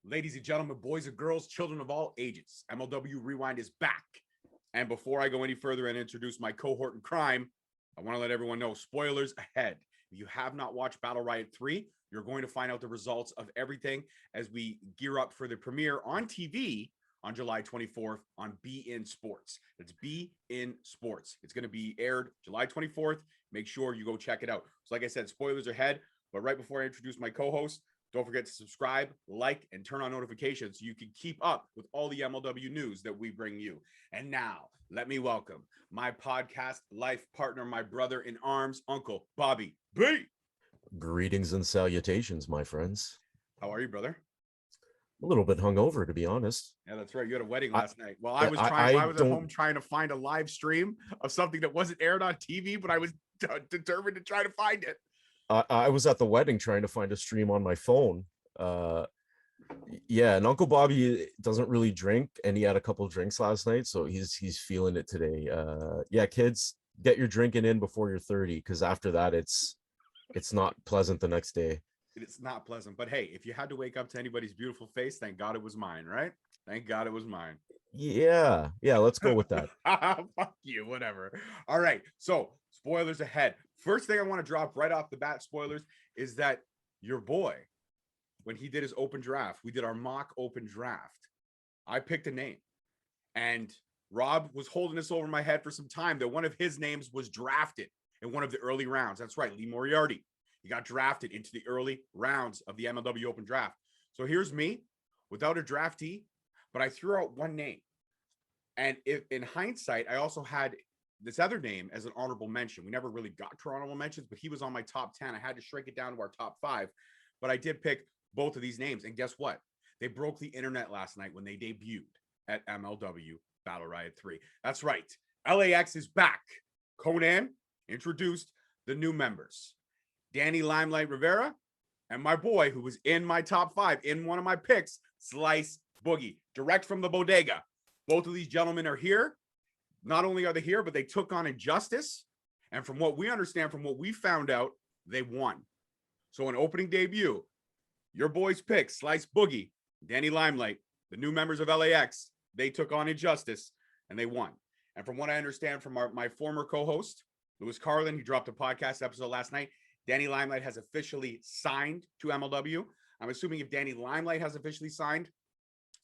Ladies and gentlemen, boys and girls, children of all ages, MLW Rewind is back. And before I go any further and introduce my cohort in crime, I want to let everyone know, spoilers ahead. If you have not watched Battle Riot 3, you're going to find out the results of everything as we gear up for the premiere on TV on July 24th on Be In Sports. It's Be In Sports. It's going to be aired July 24th. Make sure you go check it out. So like I said, spoilers ahead. But right before I introduce my co-host, don't forget to subscribe, like, and turn on notifications so you can keep up with all the MLW news that we bring you. And now, let me welcome my podcast life partner, my brother in arms, Uncle Bobby B. Greetings and salutations, my friends. How are you, brother? A little bit hungover, to be honest. Yeah, that's right. You had a wedding last night. Well, I was at home trying to find a live stream of something that wasn't aired on TV, but I was determined to try to find it. I was at the wedding trying to find a stream on my phone. Yeah, and Uncle Bobby doesn't really drink, and he had a couple of drinks last night, so he's feeling it today. Yeah, kids, get your drinking in before you're 30, because after that, it's not pleasant the next day. It's not pleasant, but hey, if you had to wake up to anybody's beautiful face, thank God it was mine, right? Thank God it was mine. Yeah, let's go with that. Fuck you, whatever. All right, so spoilers ahead. First thing I want to drop right off the bat, spoilers, is that your boy, when he did his open draft, we did our mock open draft. I picked a name, and Rob was holding this over my head for some time that one of his names was drafted in one of the early rounds. That's right, Lee Moriarty. He got drafted into the early rounds of the MLW Open Draft. So here's me without a draftee, but I threw out one name. And if in hindsight, I also had this other name as an honorable mention. We never really got to honorable mentions, but he was on my top 10. I had to shrink it down to our top 5, but I did pick both of these names. And guess what? They broke the internet last night when they debuted at MLW Battle Riot 3. That's right. LAX is back. Conan introduced the new members. Danny Limelight Rivera and my boy, who was in my top 5 in one of my picks, Slice Boogie, direct from the bodega. Both of these gentlemen are here. Not only are they here, but they took on Injustice. And from what we understand, from what we found out, they won. So an opening debut, your boys pick, Slice Boogie, Danny Limelight, the new members of LAX, they took on Injustice and they won. And from what I understand from my former co-host, Louis Carlin, he dropped a podcast episode last night. Danny Limelight has officially signed to MLW. I'm assuming if Danny Limelight has officially signed,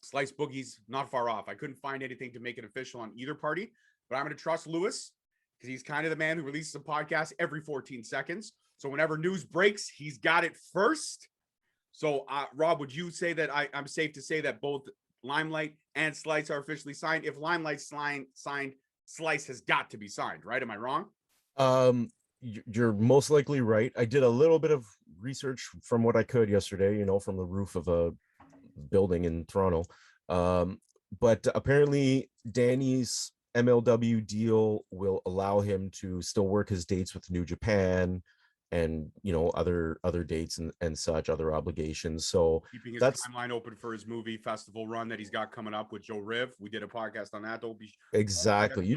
Slice Boogie's not far off. I couldn't find anything to make it official on either party, but I'm going to trust Louis because he's kind of the man who releases a podcast every 14 seconds. So whenever news breaks, he's got it first. So Rob, would you say that I'm safe to say that both Limelight and Slice are officially signed? If Limelight's signed, Slice has got to be signed, right? Am I wrong? You're most likely right. I did a little bit of research from what I could yesterday, from the roof of a building in Toronto. But apparently Danny's MLW deal will allow him to still work his dates with New Japan and other dates and such, other obligations. So keeping his timeline open for his movie festival run that he's got coming up with Joe Riv. We did a podcast on that. Don't be exactly. You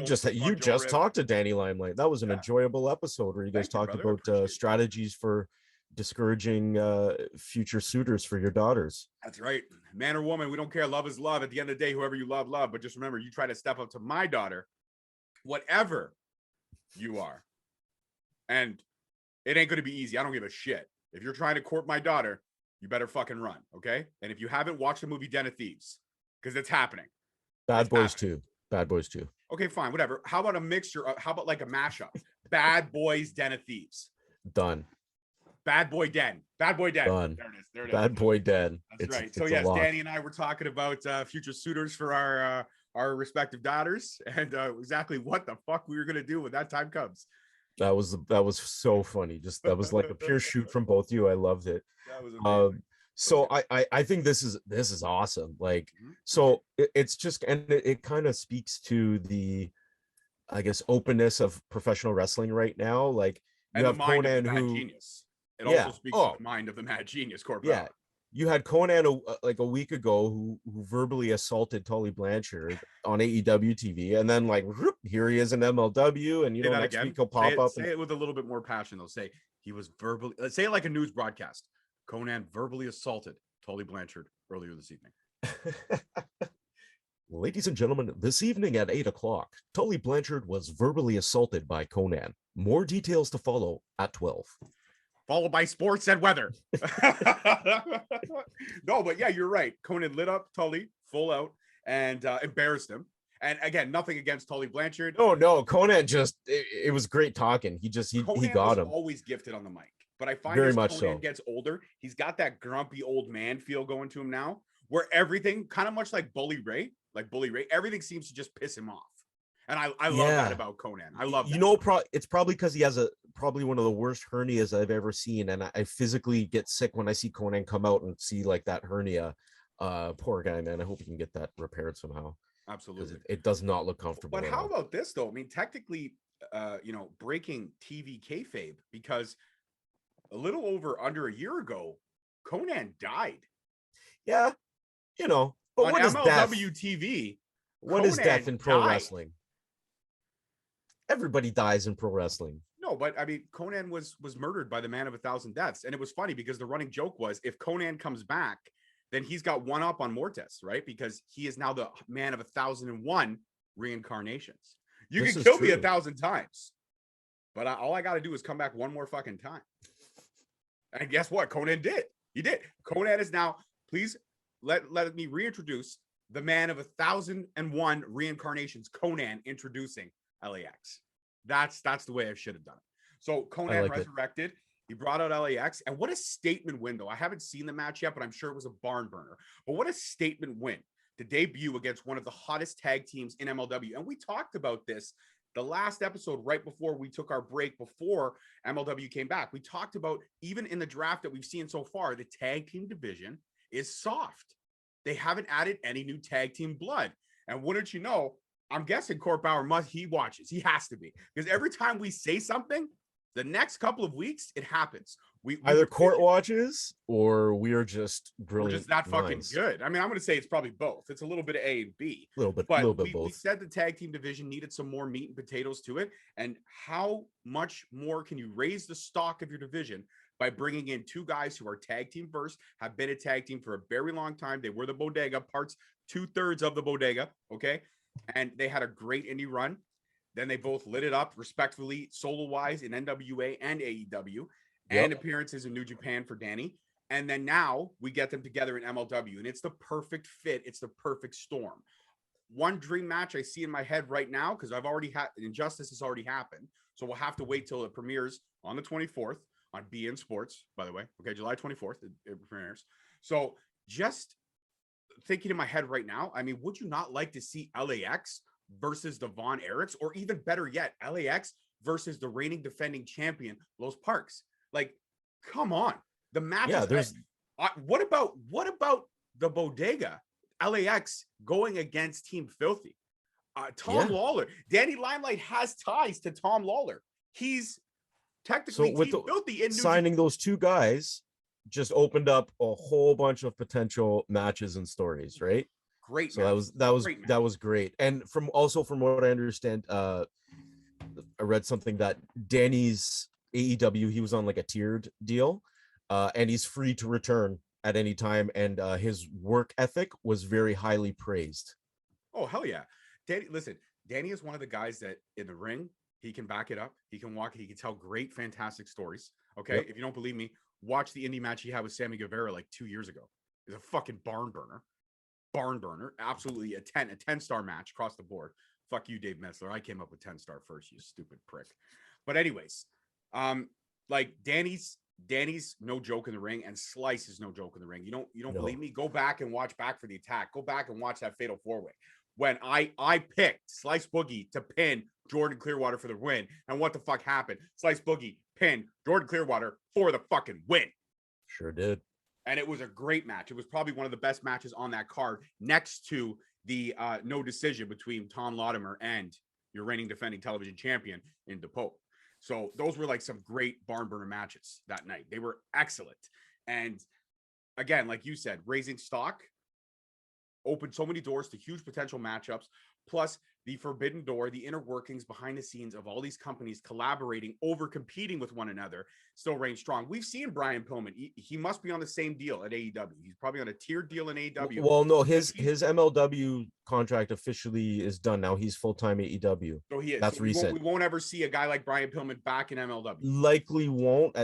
just talked to Danny Limelight. That was an enjoyable episode where you guys talked about strategies for discouraging future suitors for your daughters. That's right. Man or woman, we don't care. Love is love. At the end of the day, whoever you love. But just remember, you try to step up to my daughter, whatever you are, and it ain't going to be easy. I don't give a shit. If you're trying to court my daughter, you better fucking run, okay? And if you haven't, watched the movie Den of Thieves, because it's happening. Bad Boys 2. Okay, fine, whatever. How about a mixture? How about like a mashup? Bad Boys, Den of Thieves. Done. Bad Boy Den. Done. There it is. Bad Boy Den. That's right. So yes, Danny and I were talking about future suitors for our respective daughters, and exactly what the fuck we were gonna do when that time comes. That was so funny. Just that was like a pure shoot from both you. I loved it. That was amazing. So I think this is awesome. Like, so it's just, and it kind of speaks to the, I guess, openness of professional wrestling right now. Like, you have Conan who genius. It also speaks to the mind of the mad genius, Courtroom Brawl. You had Conan like a week ago who verbally assaulted Tully Blanchard on AEW TV, and then like here he is in MLW, and next week he'll pop up. Say it with a little bit more passion, though. Say he was verbally. Say it like a news broadcast. Conan verbally assaulted Tully Blanchard earlier this evening. Ladies and gentlemen, this evening at 8 o'clock, Tully Blanchard was verbally assaulted by Conan. More details to follow at 12. Followed by sports and weather. No, but yeah, you're right. Conan lit up Tully full out and embarrassed him. And again, nothing against Tully Blanchard. No, Conan just, it was great talking. He got him. Always gifted on the mic. But I find Very as much Conan so. gets older, he's got that grumpy old man feel going to him now, where everything, kind of much like Bully Ray, everything seems to just piss him off. And I love that about Conan. I love that. You know, it's probably because he has probably one of the worst hernias I've ever seen. And I physically get sick when I see Conan come out and see like that hernia. Poor guy, man. I hope he can get that repaired somehow. Absolutely. It does not look comfortable. But how about this, though? I mean, technically, breaking TV kayfabe, because a little under a year ago, Conan died. Yeah, but on what is death? MLW TV? What is death in pro wrestling? Everybody dies in pro wrestling. No, but I mean, Conan was murdered by the man of 1,000 deaths, and it was funny because the running joke was if Conan comes back, then he's got one up on Mortis, right? Because he is now the man of 1,001 reincarnations. You can kill me 1,000 times, but all I got to do is come back one more fucking time. And guess what? Conan did. He did. Conan is now, please let me reintroduce the man of 1,001 reincarnations, Conan, introducing LAX. That's the way I should have done it. So Conan resurrected. He brought out LAX. And what a statement win, though. I haven't seen the match yet, but I'm sure it was a barn burner. But what a statement win to debut against one of the hottest tag teams in MLW. And we talked about this the last episode right before we took our break, before MLW came back. We talked about, even in the draft that we've seen so far, the tag team division is soft. They haven't added any new tag team blood. And wouldn't you know, I'm guessing Court Bauer he watches. He has to be. Because every time we say something, the next couple of weeks, it happens. We either Court watches or we are just brilliant. We're just that fucking good. I mean, I'm going to say it's probably both. It's a little bit of A and B. A little bit both. We said the tag team division needed some more meat and potatoes to it. And how much more can you raise the stock of your division by bringing in two guys who are tag team first, have been a tag team for a very long time. They were the Bodega, parts 2/3 of the Bodega, okay? And they had a great indie run. Then they both lit it up respectfully, solo-wise in NWA and AEW, and appearances in New Japan for Danny. And then now we get them together in MLW, and it's the perfect fit. It's the perfect storm. One dream match I see in my head right now, because I've already had Injustice has already happened. So we'll have to wait till it premieres on the 24th on BN Sports, by the way. Okay, July 24th, it premieres. So just thinking in my head right now, I mean, would you not like to see LAX versus the Vaughn Erics, or even better yet, LAX versus the reigning defending champion, Los Parks? Like, come on. The match. Yeah, there's what about the Bodega? LAX going against Team Filthy. Tom Lawler. Danny Limelight has ties to Tom Lawler. He's technically with Team Filthy in signing those two guys just opened up a whole bunch of potential matches and stories, right? Great. So that was great. And from what I understand, I read something that Danny's AEW, he was on like a tiered deal, and he's free to return at any time. And his work ethic was very highly praised. Oh, hell yeah. Danny is one of the guys that in the ring, he can back it up. He can walk. He can tell great, fantastic stories. Okay. If you don't believe me, watch the indie match he had with Sammy Guevara like 2 years ago. It's a fucking barn burner. Absolutely a 10-star match across the board. Fuck you, Dave Metzler. I came up with 10-star first, you stupid prick. But anyways, like Danny's no joke in the ring, and Slice is no joke in the ring. You don't believe me? Go back and watch Back for the Attack. Go back and watch that Fatal 4-Way. When I picked Slice Boogie to pin Jordan Clearwater for the win, and what the fuck happened? Slice Boogie pinned Jordan Clearwater for the fucking win. Sure did. And it was a great match. It was probably one of the best matches on that card, next to the no decision between Tom Latimer and your reigning defending television champion in DePoe. So those were like some great barn burner matches that night. They were excellent. And again, like you said, raising stock opened so many doors to huge potential matchups. Plus, the forbidden door, the inner workings behind the scenes of all these companies collaborating, over competing with one another, still reigns strong. We've seen Bryan Pillman. He must be on the same deal at AEW. He's probably on a tiered deal in AEW. Well, no, his MLW contract officially is done now. He's full-time AEW. So he is. That's so recent. We won't ever see a guy like Bryan Pillman back in MLW. Likely won't.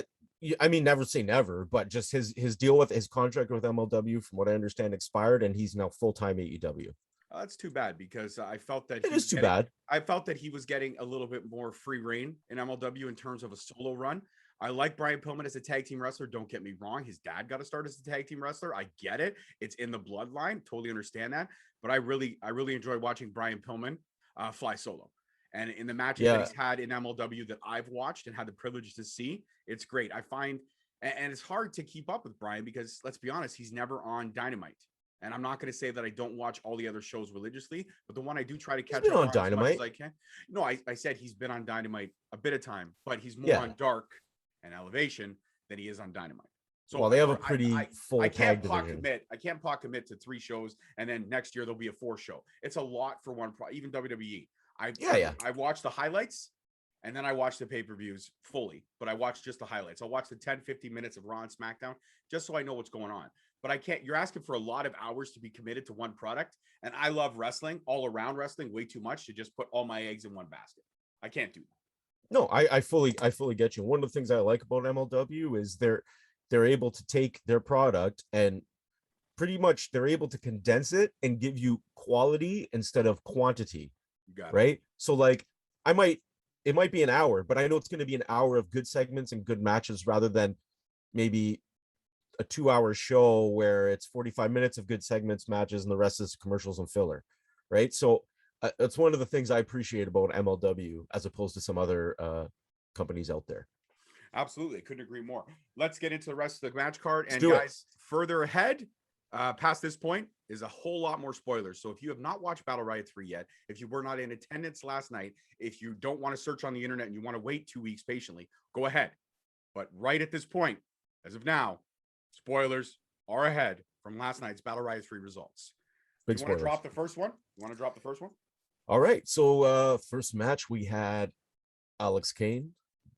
I mean, never say never, but just his deal with his contract with MLW, from what I understand, expired, and he's now full-time AEW. That's too bad, because I felt that it is too bad. I felt that he was getting a little bit more free reign in MLW in terms of a solo run. I like Bryan Pillman as a tag team wrestler. Don't get me wrong. His dad got to start as a tag team wrestler. I get it. It's in the bloodline. Totally understand that. But I really enjoy watching Bryan Pillman fly solo. And in the matches that he's had in MLW that I've watched and had the privilege to see, it's great. I find, and it's hard to keep up with Bryan, because let's be honest, he's never on Dynamite. And I'm not going to say that I don't watch all the other shows religiously, but the one I do try to catch up on Dynamite as much as I can. No, I said he's been on Dynamite a bit of time, but he's more on Dark and Elevation than he is on Dynamite. So well, they have a pretty full tag division. I can't pot commit to 3 shows, and then next year there'll be a 4th show. It's a lot for one even WWE. I watched the highlights, and then I watched the pay-per-views fully, but I watched just the highlights. I'll watch the 10-15 minutes of Raw and SmackDown just so I know what's going on. But I can't, you're asking for a lot of hours to be committed to one product. And I love wrestling, all around wrestling, way too much to just put all my eggs in one basket. I can't do that. No, I fully get you. One of the things I like about MLW is they're able to take their product and pretty much they're able to condense it and give you quality instead of quantity. Right? So like it might be an hour, but I know it's going to be an hour of good segments and good matches rather than maybe a 2-hour show where it's 45 minutes of good segments, matches, and the rest is commercials and filler, right? So that's one of the things I appreciate about MLW as opposed to some other companies out there. Absolutely, I couldn't agree more. Let's get into the rest of the match card. And guys, further ahead, past this point, is a whole lot more spoilers. So if you have not watched Battle Riot 3 yet, if you were not in attendance last night, if you don't want to search on the internet and you want to wait 2 weeks patiently, go ahead. But right at this point, as of now, spoilers are ahead from last night's Battle Riot 3 results. Big you want to drop the first one? You want to drop the first one? All right. So first match, we had Alex Kane,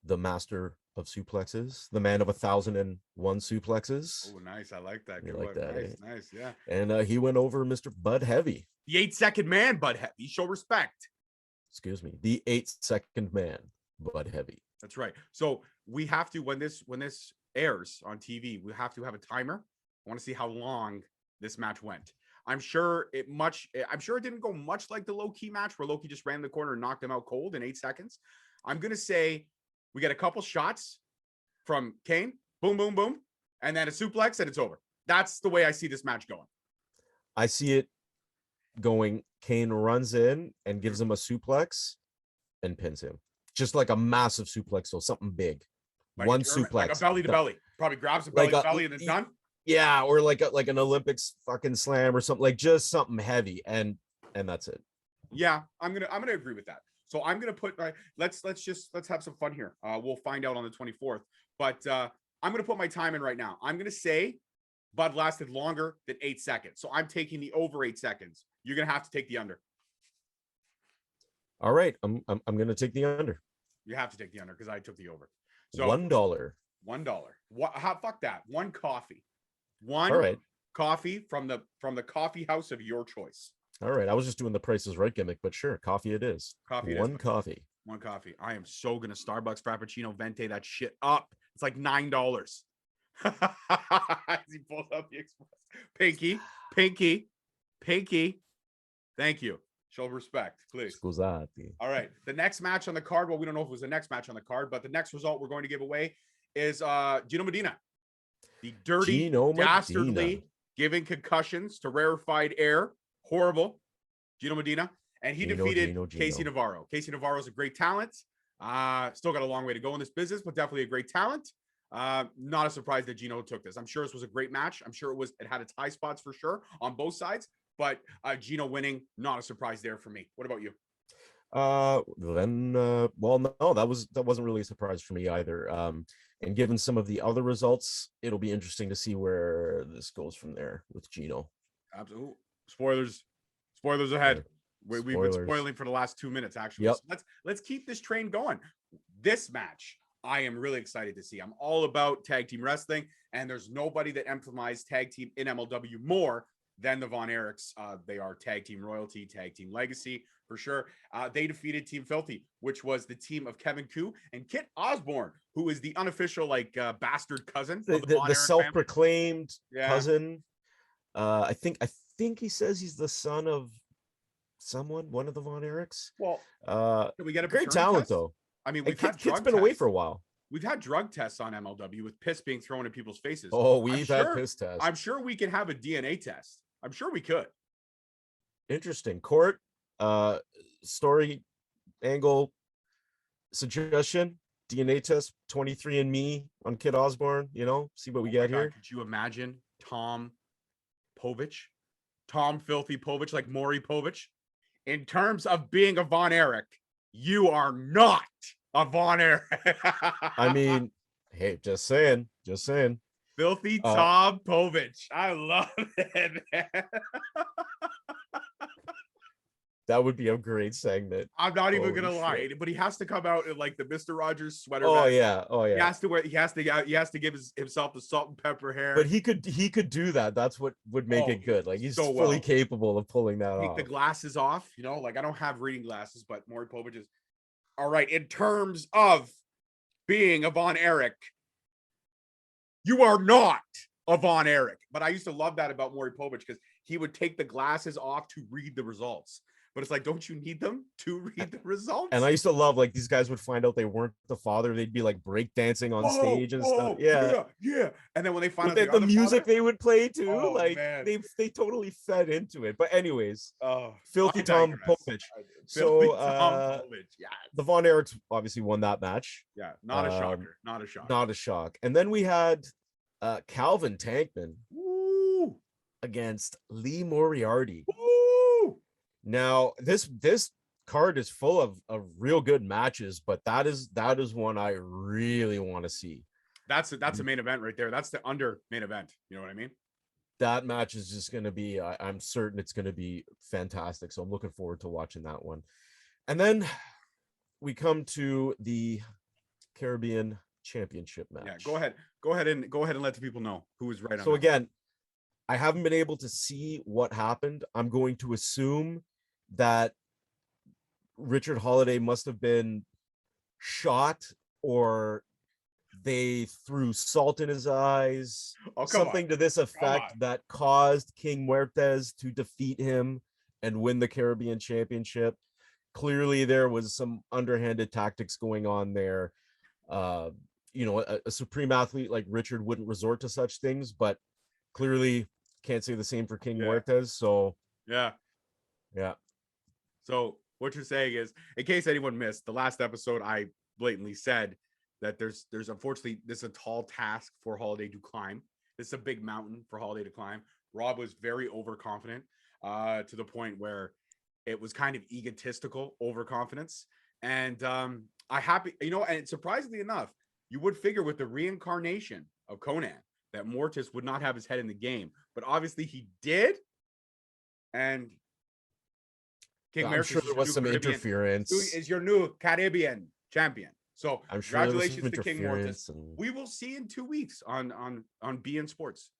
the master of suplexes, the man of 1,001 suplexes. Oh, nice. I like that. Good like that, nice, nice. Yeah. And he went over Mr. Bud Heavy. The 8-second man, Bud Heavy. Show respect. Excuse me. The 8-second man, Bud Heavy. That's right. So we have to, when this airs on TV, we have to have a timer. I want to see how long this match went. I'm sure it didn't go much like the low-key match where Loki just ran the corner and knocked him out cold in 8 seconds. I'm going to say we get a couple shots from Kane, boom, boom, boom, and then a suplex and it's over. That's the way I see this match going. I see it going, Kane runs in and gives him a suplex and pins him. Just like a massive suplex, so something big. Like one suplex. Like a belly to belly. Probably grabs a belly to belly and it's done. Yeah, or like an Olympics fucking slam or something, like just something heavy, and that's it. Yeah, I'm gonna agree with that. So I'm gonna put let's have some fun here. We'll find out on the 24th, but I'm gonna put my time in right now. I'm gonna say Bud lasted longer than 8 seconds, so I'm taking the over 8 seconds. You're gonna have to take the under. All right, I'm gonna take the under. You have to take the under because I took the over. So $1. $1. What? How? Fuck that. One coffee. One coffee from the coffee house of your choice. All right. I was just doing the Price is Right gimmick, but sure, coffee it is. One coffee. One coffee. I am so gonna Starbucks Frappuccino Venti that shit up. It's like $9. As he pulls up the express. Pinky. Thank you. Show respect, please. Scusate. All right. The next match on the card. Well, we don't know if it was the next match on the card, but the next result we're going to give away is Gino Medina. The dirty, dastardly, giving concussions to rarefied air. Horrible. Gino Medina. And he defeated Casey Navarro. Casey Navarro is a great talent. Still got a long way to go in this business, but definitely a great talent. Not a surprise that Gino took this. I'm sure this was a great match. I'm sure it had its high spots for sure on both sides. But Gino winning, not a surprise there for me. What about you? Well, no, that wasn't really a surprise for me either. And given some of the other results, it'll be interesting to see where this goes from there with Gino. Absolutely. Spoilers ahead. We've been spoiling for the last 2 minutes, actually. Yep. So let's keep this train going. This match, I am really excited to see. I'm all about tag team wrestling, and there's nobody that emphasized tag team in MLW more than the Vaughn Erics. They are tag team royalty, tag team legacy for sure. They defeated Team Filthy, which was the team of Kevin Koo and Kit Osborne, who is the unofficial bastard cousin of the self-proclaimed cousin. I think he says he's the son of one of the Vaughn Erics. Well, we get a great talent test? Though. I mean, Kit's been away for a while. We've had drug tests on MLW with piss being thrown in people's faces. Oh, we've had piss tests. I'm sure we can have a DNA test. I'm sure we could. Interesting. Court, story angle suggestion, DNA test, 23andMe on Kit Osborne, see what we get here. Could you imagine Tom Povich? Tom Filthy Povich, like Maury Povich? In terms of being a Vaughn Eric, you are not a Vaughn Eric. I mean, hey, just saying. Filthy Tom Povich. I love it, man. That would be a great segment. I'm not even gonna lie, but he has to come out in like the Mr. Rogers sweater. Oh yeah. He has to wear. He has to give himself the salt and pepper hair. But he could do that. That's what would make it good. Like he's so fully capable of pulling that off. Take the glasses off. Like I don't have reading glasses, but Maury Povich is all right. In terms of being a Vaughn Eric, you are not a Vaughn Eric. But I used to love that about Maury Povich because he would take the glasses off to read the results. But it's like, don't you need them to read the results? And I used to love, like, these guys would find out they weren't the father. They'd be like breakdancing on stage and stuff. Yeah. And then when they find out the music father, they would play too, man. they totally fed into it. But anyways, Filthy Tom Povich. So the Vaughn Erics obviously won that match. Yeah, not a shocker. Not a shock. And then we had Calvin Tankman against Lee Moriarty. Now, this card is full of real good matches, but that is one I really want to see. That's a main event right there. That's the under main event. You know what I mean? That match is just going to be, I'm certain it's going to be fantastic. So I'm looking forward to watching that one. And then we come to the Caribbean Championship match. Yeah, go ahead and let the people know who is right on. So again, I haven't been able to see what happened. I'm going to assume that Richard Holiday must have been shot, or they threw salt in his eyes, something to this effect that caused King Muertes to defeat him and win the Caribbean Championship. Clearly there was some underhanded tactics going on there. A supreme athlete like Richard wouldn't resort to such things, but clearly can't say the same for King Muertes. So yeah. So what you're saying is, in case anyone missed the last episode, I blatantly said that there's unfortunately, this is a tall task for Holiday to climb. This is a big mountain for Holiday to climb. Rob was very overconfident to the point where it was kind of egotistical overconfidence. And and surprisingly enough, you would figure with the reincarnation of Conan that Mortis would not have his head in the game, but obviously he did. And I'm sure there was some interference. Is your new Caribbean champion. So I'm sure congratulations to King Mortis. We will see in 2 weeks on BN Sports.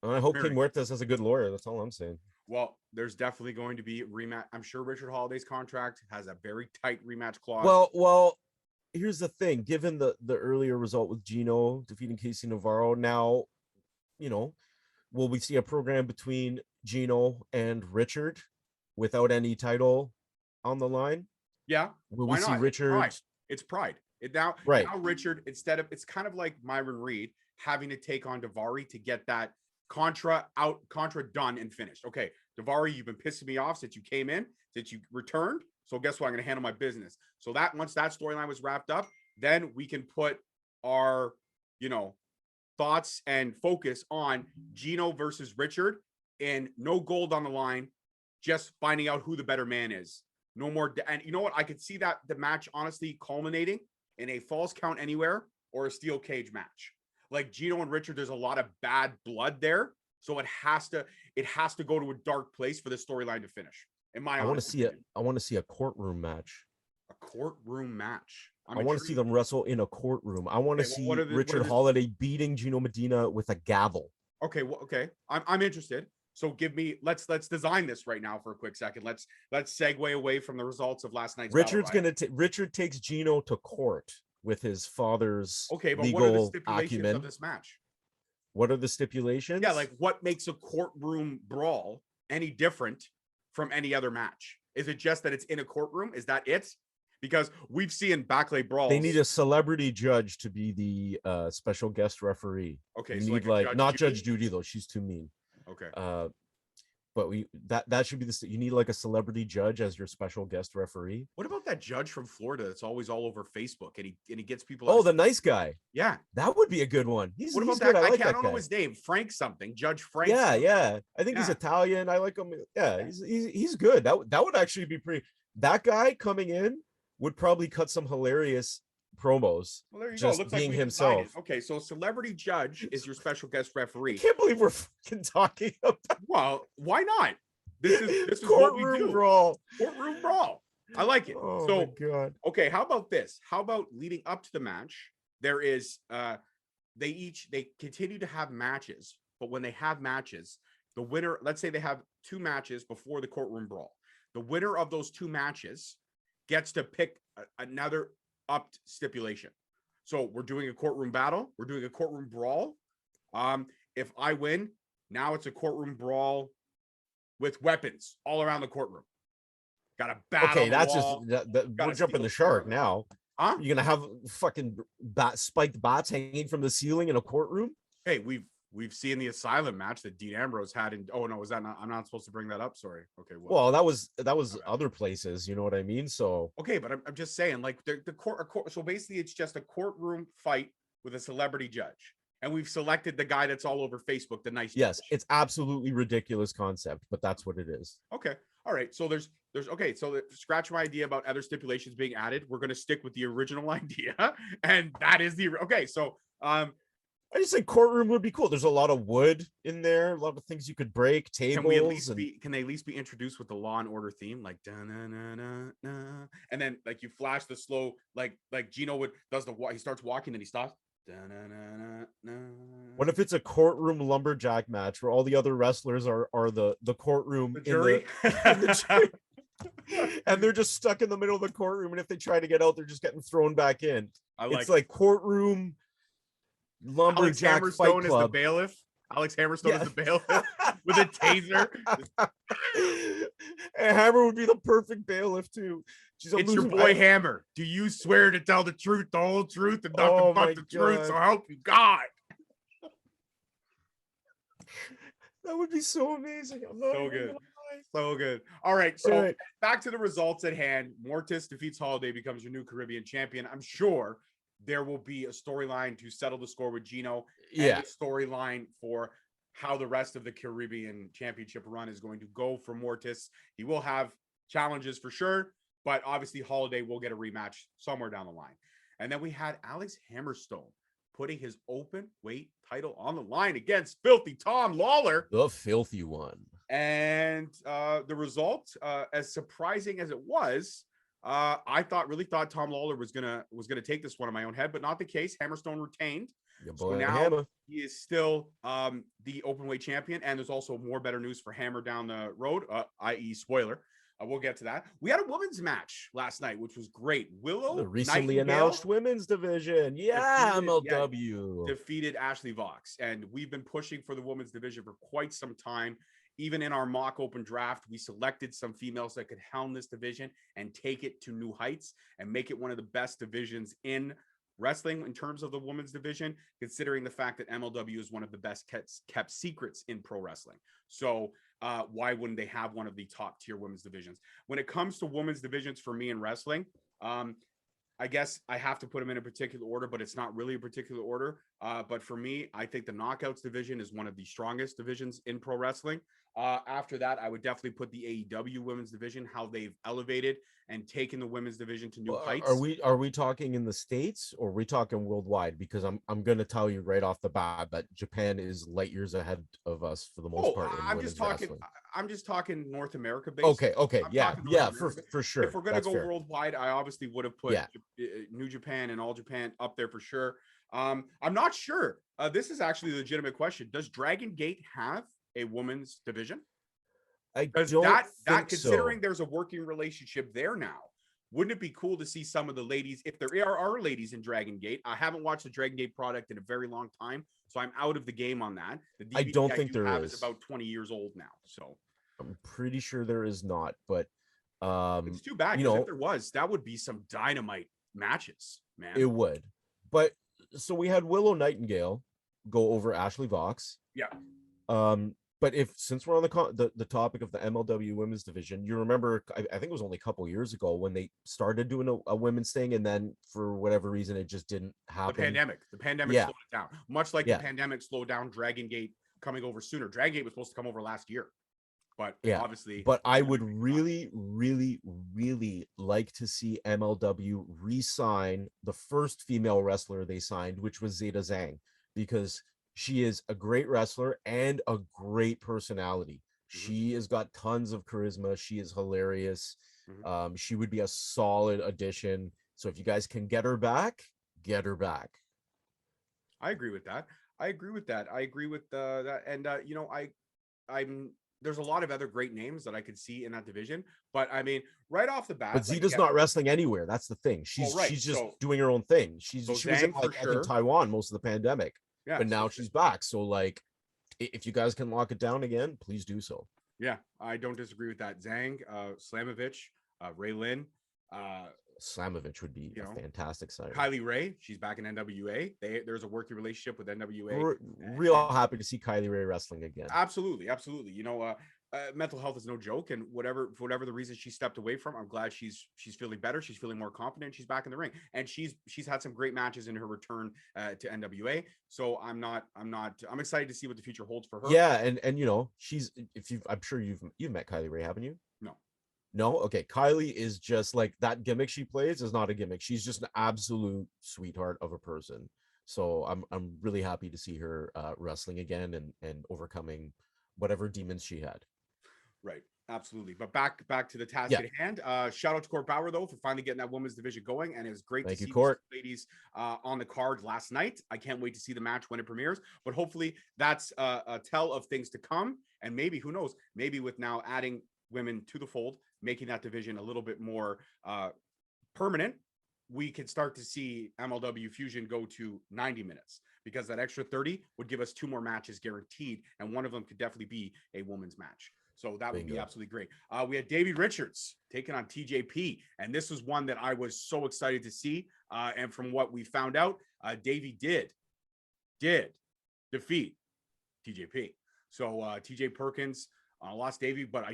I hope King Muertes has a good lawyer. That's all I'm saying. Well, there's definitely going to be a rematch. I'm sure Richard Holiday's contract has a very tight rematch clause. Well, here's the thing. Given the earlier result with Gino defeating Casey Navarro, now, will we see a program between Gino and Richard without any title on the line? Yeah. Will we see Richard? It's pride. Now Richard, it's kind of like Myron Reed having to take on Daivari to get that Contra done and finished. Okay, Daivari, you've been pissing me off since you came in, since you returned. So guess what? I'm going to handle my business. So that once that storyline was wrapped up, then we can put our, thoughts and focus on Gino versus Richard, and no gold on the line, just finding out who the better man is. No more. And you know what? I could see that the match honestly culminating in a false count anywhere or a steel cage match. Like Gino and Richard, there's a lot of bad blood there. So it has to go to a dark place for the storyline to finish. In my I want to honest see a opinion. I want to see a courtroom match. A courtroom match. I'm I want to see intrigued. them wrestle in a courtroom. I want to Okay, well, see what are Richard the Holiday beating Gino Medina with a gavel. okay, well, okay. I'm interested. So give me let's design this right now for a quick second. Let's segue away from the results of last night's battle riot. Richard takes Gino to court with his father's Okay, but what are the legal stipulations of acumen. this match? What are the stipulations? Yeah, like what makes a courtroom brawl any different from any other match? Is it just that it's in a courtroom? Is that it? Because we've seen backlay brawls. They need a celebrity judge to be the special guest referee. Okay, you so need like not Judy? Judge Judy though. She's too mean. Okay. But that should be you need like a celebrity judge as your special guest referee. What about that judge from Florida that's always all over Facebook and he gets people? Oh, the nice guy. Yeah, that would be a good one. He's what about good. that? I like I that don't guy. know his name. Frank something. Judge Frank. Yeah, something. yeah. I think he's Italian. I like him. Yeah, he's good. That would actually be pretty. That guy coming in would probably cut some hilarious promos. Well, there you just go. Looks being like himself. Okay, so celebrity judge is your special guest referee. I can't believe we're fucking talking about. Well, why not? This is Courtroom what we do. Brawl. Courtroom brawl. I like it. Oh so, my god. Okay, how about this? How about leading up to the match? There is they continue to have matches, but when they have matches, the winner, let's say they have 2 matches before the courtroom brawl. The winner of those 2 matches gets to pick another upped stipulation. So we're doing a courtroom battle, we're doing a courtroom brawl. If I win, now it's a courtroom brawl with weapons all around the courtroom. Got a bat. Okay, that's wall. just we're jumping the shark now. Huh? You're gonna have fucking spiked bats hanging from the ceiling in a courtroom? Hey, we've seen the asylum match that Dean Ambrose had in. Oh no, was that not? I'm not supposed to bring that up. Sorry. Okay. Well, that was other places. You know what I mean? So okay, but I'm just saying, like the court. So basically, it's just a courtroom fight with a celebrity judge, and we've selected the guy that's all over Facebook, the nice. Yes, judge. it's absolutely ridiculous concept, but that's what it is. Okay. All right. So there's okay. So scratch my idea about other stipulations being added. We're going to stick with the original idea, and that is the okay. So I just think courtroom would be cool. There's a lot of wood in there, a lot of things you could break, tables. Can we at least can they at least be introduced with the Law and Order theme, like and then like you flash the slow, like Gino does he starts walking and he stops. What if it's a courtroom lumberjack match where all the other wrestlers are the courtroom, the jury? in the jury. And they're just stuck in the middle of the courtroom, and if they try to get out, they're just getting thrown back in. It's like courtroom lumberjack Alex fight Hammerstone club. is the bailiff. Alex Hammerstone is the bailiff with a taser. And Hammer would be the perfect bailiff too. It's your boy Hammer. Do you swear to tell the truth, the whole truth, and nothing but the truth? So help you God. That would be so amazing. I'm not so good. So good. All right. So back to the results at hand. Mortis defeats Holiday, becomes your new Caribbean champion. I'm sure there will be a storyline to settle the score with Gino. Yeah. And a storyline for how the rest of the Caribbean championship run is going to go for Mortis. He will have challenges for sure, but obviously Holiday will get a rematch somewhere down the line. And then we had Alex Hammerstone putting his open weight title on the line against Filthy Tom Lawler. The filthy one. And the result, as surprising as it was, I really thought Tom Lawler was gonna take this one on my own head, but not the case. Hammerstone retained. So now he is still the openweight champion, and there's also more better news for Hammer down the road, i.e. spoiler. We'll get to that. We had a women's match last night, which was great. Willow, the recently announced women's division. Yeah, MLW. Defeated Ashley Vox. And we've been pushing for the women's division for quite some time. Even in our mock open draft, we selected some females that could helm this division and take it to new heights and make it one of the best divisions in wrestling in terms of the women's division, considering the fact that MLW is one of the best kept secrets in pro wrestling. So why wouldn't they have one of the top tier women's divisions? When it comes to women's divisions for me in wrestling, I guess I have to put them in a particular order, but it's not really a particular order. But for me, I think the Knockouts division is one of the strongest divisions in pro wrestling. After that, I would definitely put the AEW women's division, how they've elevated and taken the women's division to new heights. Are we talking in the States or are we talking worldwide? Because I'm gonna tell you right off the bat that Japan is light years ahead of us for the most part in women's wrestling. I'm just talking North America based. Okay, I'm yeah, talking North for sure. If we're gonna That's go fair. worldwide, I obviously would have put New Japan and All Japan up there for sure. I'm not sure. This is actually a legitimate question. Does Dragon Gate have a women's division? I Because don't that think considering so. there's a working relationship there now, wouldn't it be cool to see some of the ladies, if there are ladies in Dragon Gate? I haven't watched the Dragon Gate product in a very long time, so I'm out of the game on that. The DVD I don't think do there have is. about 20 years old now, so I'm pretty sure there is not, but it's too bad. You Because know, if there was, that would be some dynamite matches, man. it would. But so we had Willow Nightingale go over Ashley Vox. Yeah. But since we're on the topic of the MLW women's division, you remember, I think it was only a couple years ago when they started doing a women's thing, and then for whatever reason, it just didn't happen. The pandemic slowed it down. Much like the pandemic slowed down Dragon Gate coming over sooner. Dragon Gate was supposed to come over last year, but obviously. But I would really, really, really like to see MLW re-sign the first female wrestler they signed, which was Zeta Zhang, because she is a great wrestler and a great personality. She has got tons of charisma. She is hilarious. She would be a solid addition. So if you guys can get her back, get her back. I agree with that. I agree with that. And I'm there's a lot of other great names that I could see in that division. But I mean, right off the bat, but Zeta's not wrestling anywhere. That's the thing. She's just doing her own thing. She was in I think Taiwan most of the pandemic. Yeah, but now she's back. So like, if you guys can lock it down again, please do so. Yeah, I don't disagree with that. Zhang, Slamovich, Ray Lynn, Slamovich would be a fantastic sign. Kylie Ray, she's back in NWA. There's a working relationship with NWA. We're real happy to see Kylie Ray wrestling again. Absolutely. You know, mental health is no joke, and for whatever the reason she stepped away from, I'm glad she's feeling better. She's feeling more confident. She's back in the ring, and she's had some great matches in her return to NWA. So I'm excited to see what the future holds for her. Yeah, and you know, I'm sure you've met Kylie Ray, haven't you? No. Okay, Kylie is just like that gimmick she plays is not a gimmick. She's just an absolute sweetheart of a person. So I'm really happy to see her wrestling again and overcoming whatever demons she had. Right, absolutely. But back to the task at hand. Shout out to Court Bauer though for finally getting that women's division going, and it was great to see these ladies on the card last night. I can't wait to see the match when it premieres. But hopefully that's a tell of things to come, and maybe who knows? Maybe with now adding women to the fold, making that division a little bit more permanent, we could start to see MLW Fusion go to 90 minutes, because that extra 30 would give us 2 more matches guaranteed, and one of them could definitely be a women's match. So that would be absolutely great. We had Davey Richards taking on TJP, and this was one that I was so excited to see. And from what we found out, Davey did defeat TJP. So TJ Perkins lost Davey, but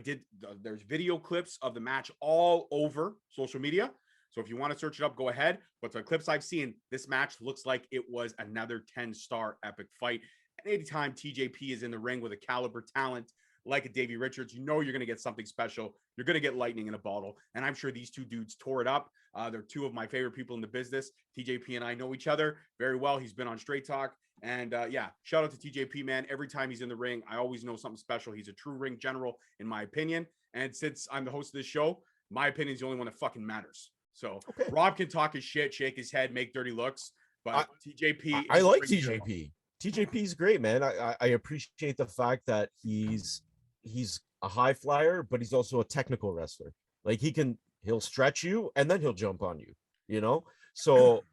there's video clips of the match all over social media. So if you want to search it up, go ahead. But the clips I've seen, this match looks like it was another 10-star epic fight. And anytime TJP is in the ring with a caliber talent like a Davey Richards, you know you're going to get something special. You're going to get lightning in a bottle. And I'm sure these two dudes tore it up. They're 2 of my favorite people in the business. TJP and I know each other very well. He's been on Straight Talk. And shout out to TJP, man. Every time he's in the ring, I always know something special. He's a true ring general, in my opinion. And since I'm the host of this show, my opinion is the only one that fucking matters. So Rob can talk his shit, shake his head, make dirty looks. But TJP, I like TJP. TJP's great, man. I appreciate the fact that he's a high flyer, but he's also a technical wrestler. Like he'll stretch you and then he'll jump on you, you know? So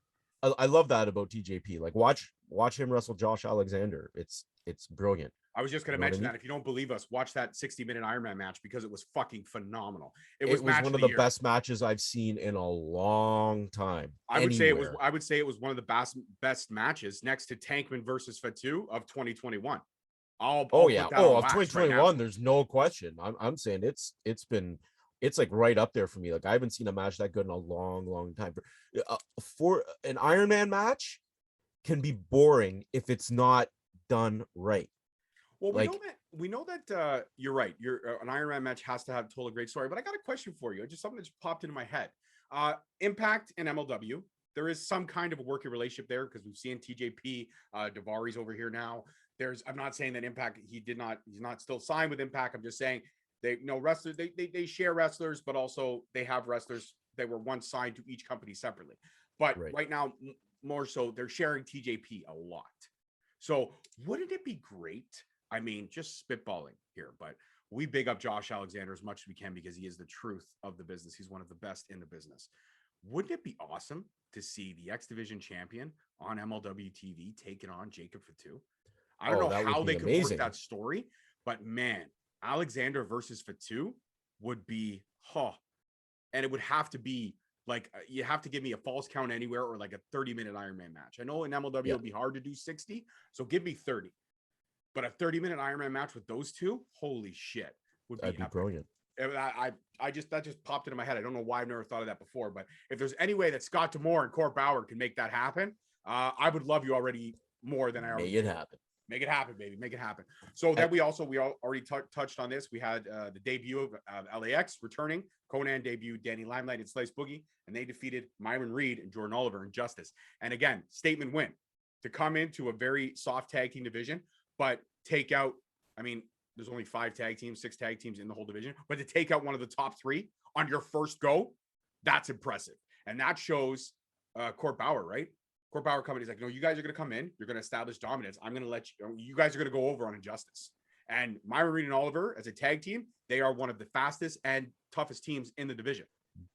I love that about TJP. Like watch him wrestle Josh Alexander. It's brilliant. I was just going to mention that if you don't believe us, watch that 60-minute Iron Man match, because it was fucking phenomenal. It was one of the best matches I've seen in a long time. I would say it was one of the best matches, next to Tankman versus Fatwoo of 2021. Of 2021, there's no question. I'm saying it's like right up there for me. Like I haven't seen a match that good in a long time. For an Iron Man match can be boring if it's not done right. Well, Like, we know that you're right. An Iron Man match has to have told a great story. But I got a question for you. Just something that just popped into my head. Impact and MLW. There is some kind of a working relationship there because we've seen TJP, Davari's over here now. I'm not saying that Impact, he's not still signed with Impact. I'm just saying they wrestlers, they share wrestlers, but also they have wrestlers that were once signed to each company separately. But right now, more so, they're sharing TJP a lot. So wouldn't it be great? I mean, just spitballing here, but we big up Josh Alexander as much as we can because he is the truth of the business. He's one of the best in the business. Wouldn't it be awesome to see the X Division champion on MLW TV taking on Jacob Fatu? I don't know how they could work that story, but man, Alexander versus Fatu would be, and it would have to be like, you have to give me a false count anywhere or like a 30-minute Iron Man match. I know in MLW it'll be hard to do 60, so give me 30. But a 30-minute Iron Man match with those two, holy shit, would be brilliant. That just popped into my head. I don't know why I've never thought of that before, but if there's any way that Scott D'Amore and Court Bauer can make that happen, I would love you already more than I already. Make it happen. Make it happen, baby. Make it happen. So then we already touched on this. We had the debut of LAX returning. Conan debuted Danny Limelight and Slice Boogie, and they defeated Myron Reed and Jordan Oliver in Justice. And again, statement win to come into a very soft tag team division, but take out, I mean, there's only 6 tag teams in the whole division, but to take out one of the top 3 on your first go, that's impressive. And that shows Court Bauer, right? Court Bauer coming, he's like, no, you guys are going to come in. You're going to establish dominance. I'm going to let you guys are going to go over on Injustice. And Myron Reed and Oliver, as a tag team, they are one of the fastest and toughest teams in the division.